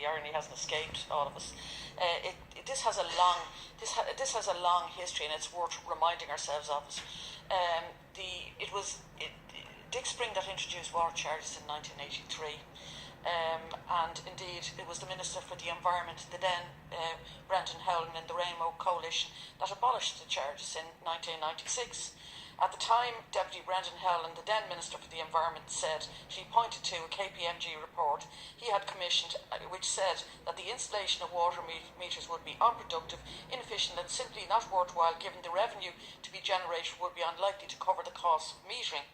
the irony hasn't escaped all of us. This has a long history, and it's worth reminding ourselves of it. It was Dick Spring that introduced water charges in 1983. And indeed it was the Minister for the Environment, the then Brendan Howlin in the Rainbow Coalition, that abolished the charges in 1996. At the time, Deputy Brendan Howlin, the then Minister for the Environment, said he pointed to a KPMG report he had commissioned which said that the installation of water meters would be unproductive, inefficient and simply not worthwhile given the revenue to be generated would be unlikely to cover the cost of metering.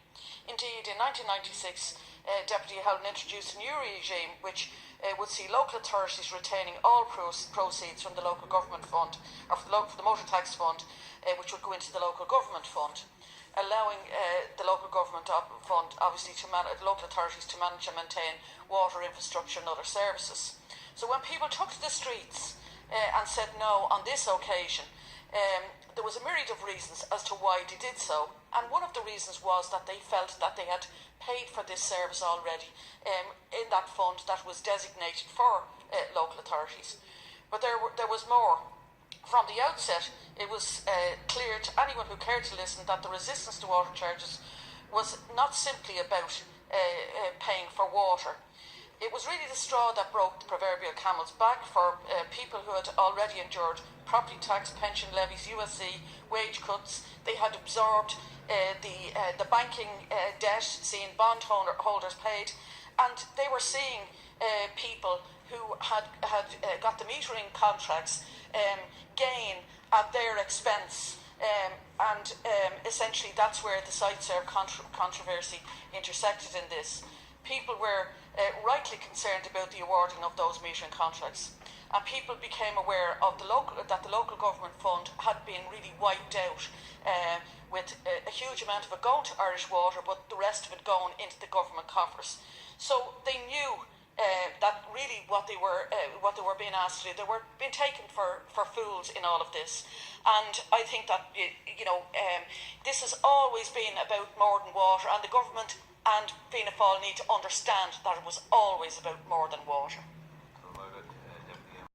Indeed, in 1996, Deputy Howlin introduced a new regime which would see local authorities retaining all proceeds from the local government fund, or for the motor tax fund, which would go into the local government fund, allowing the local government fund, obviously, local authorities to manage and maintain water infrastructure and other services. So when people took to the streets and said no on this occasion, there was a myriad of reasons as to why they did so, and one of the reasons was that they felt that they had paid for this service already in that fund that was designated for local authorities. But there was more. From the outset, it was clear to anyone who cared to listen that the resistance to water charges was not simply about paying for water. It was really the straw that broke the proverbial camel's back for people who had already endured property tax, pension levies, USC, wage cuts. They had absorbed the banking debt, seeing bond holders paid, and they were seeing people who had got the metering contracts gain at their expense. And essentially that's where the site-serve controversy intersected in this. People were rightly concerned about the awarding of those metering contracts, and people became aware of that the local government fund had been really wiped out, with a huge amount of it going to Irish Water, but the rest of it going into the government coffers. So they knew that really what they were being asked to do, they were being taken for fools in all of this. And I think that this has always been about more than water, and the government and Fianna Fáil need to understand that it was always about more than water.